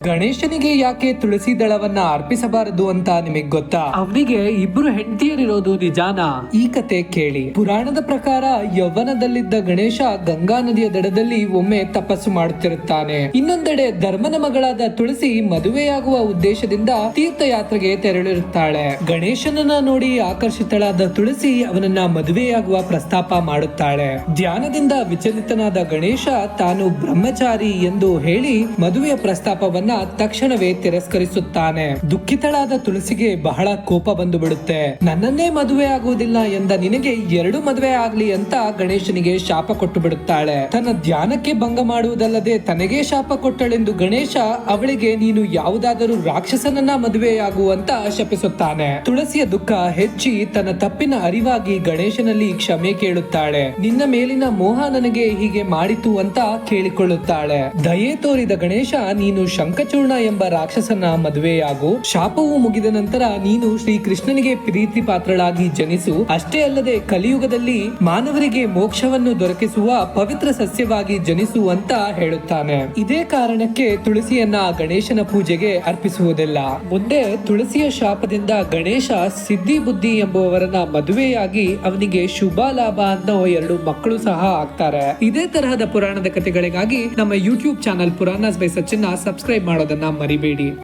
ಗಣೇಶನಿಗೆ ಯಾಕೆ ತುಳಸಿ ದಳವನ್ನ ಅರ್ಪಿಸಬಾರದು ಅಂತ ನಿಮಗೆ ಗೊತ್ತಾ? ಅವನಿಗೆ ಇಬ್ರು ಹೆಂಡತಿಯರಿರೋದು ನಿಜಾನ? ಈ ಕತೆ ಕೇಳಿ. ಪುರಾಣದ ಪ್ರಕಾರ ಯೌವನದಲ್ಲಿದ್ದ ಗಣೇಶ ಗಂಗಾ ನದಿಯ ದಡದಲ್ಲಿ ಒಮ್ಮೆ ತಪಸ್ಸು ಮಾಡುತ್ತಿರುತ್ತಾನೆ. ಇನ್ನೊಂದೆಡೆ ಧರ್ಮನ ಮಗಳಾದ ತುಳಸಿ ಮದುವೆಯಾಗುವ ಉದ್ದೇಶದಿಂದ ತೀರ್ಥಯಾತ್ರೆಗೆ ತೆರಳಿರುತ್ತಾಳೆ. ಗಣೇಶನನ್ನ ನೋಡಿ ಆಕರ್ಷಿತಳಾದ ತುಳಸಿ ಅವನನ್ನ ಮದುವೆಯಾಗುವ ಪ್ರಸ್ತಾಪ ಮಾಡುತ್ತಾಳೆ. ಧ್ಯಾನದಿಂದ ವಿಚಲಿತನಾದ ಗಣೇಶ ತಾನು ಬ್ರಹ್ಮಚಾರಿ ಎಂದು ಹೇಳಿ ಮದುವೆಯ ಪ್ರಸ್ತಾಪವನ್ನ ತಕ್ಷಣವೇ ತಿರಸ್ಕರಿಸುತ್ತಾನೆ. ದುಃಖಿತಳಾದ ತುಳಸಿಗೆ ಬಹಳ ಕೋಪ ಬಂದು ಬಿಡುತ್ತೆ. ನನ್ನನ್ನೇ ಮದುವೆ ಆಗುವುದಿಲ್ಲ ಎಂದ ನಿನಗೆ 2 ಮದುವೆ ಆಗ್ಲಿ ಅಂತ ಗಣೇಶನಿಗೆ ಶಾಪ ಕೊಟ್ಟು ಬಿಡುತ್ತಾಳೆ. ತನ್ನ ಧ್ಯಾನಕ್ಕೆ ಭಂಗ ಮಾಡುವುದಲ್ಲದೆ ತನಗೆ ಶಾಪ ಕೊಟ್ಟಳೆಂದು ಗಣೇಶ ಅವಳಿಗೆ ನೀನು ಯಾವುದಾದರೂ ರಾಕ್ಷಸನನ್ನ ಮದುವೆಯಾಗುವಂತ ಶಪಿಸುತ್ತಾನೆ. ತುಳಸಿಯ ದುಃಖ ಹೆಚ್ಚಿ ತನ್ನ ತಪ್ಪಿನ ಅರಿವಾಗಿ ಗಣೇಶನಲ್ಲಿ ಕ್ಷಮೆ ಕೇಳುತ್ತಾಳೆ. ನಿನ್ನ ಮೇಲಿನ ಮೋಹ ನನಗೆ ಹೀಗೆ ಮಾಡಿತು ಅಂತ ಕೇಳಿಕೊಳ್ಳುತ್ತಾಳೆ. ದಯೆ ತೋರಿದ ಗಣೇಶ ನೀನು ಶಂಖಚೂರ್ಣ ಎಂಬ ರಾಕ್ಷಸನ ಮದುವೆಯಾಗು. ಶಾಪವು ಮುಗಿದ ನಂತರ ನೀನು ಶ್ರೀ ಕೃಷ್ಣನಿಗೆ ಪ್ರೀತಿ ಪಾತ್ರಳಾಗಿ ಜನಿಸು. ಅಷ್ಟೇ ಅಲ್ಲದೆ ಕಲಿಯುಗದಲ್ಲಿ ಮಾನವರಿಗೆ ಮೋಕ್ಷವನ್ನು ದೊರಕಿಸುವ ಪವಿತ್ರ ಸಸ್ಯವಾಗಿ ಜನಿಸು ಅಂತ ಹೇಳುತ್ತಾನೆ. ಇದೇ ಕಾರಣಕ್ಕೆ ತುಳಸಿಯನ್ನ ಗಣೇಶನ ಪೂಜೆಗೆ ಅರ್ಪಿಸುವುದಿಲ್ಲ. ಮುಂದೆ ತುಳಸಿಯ ಶಾಪದಿಂದ ಗಣೇಶ ಸಿದ್ಧಿ ಬುದ್ಧಿ ಎಂಬುವವರನ್ನ ಮದುವೆಯಾಗಿ ಅವನಿಗೆ ಶುಭ ಲಾಭ ಅನ್ನೋ 2 ಮಕ್ಕಳು ಸಹ ಆಗ್ತಾರೆ. ಇದೇ ತರಹದ ಪುರಾಣದ ಕಥೆಗಳಿಗಾಗಿ ನಮ್ಮ YouTube channel Puranas by Sachin subscribe ಮಾಡೋದನ್ನ ಮರಿಬೇಡಿ.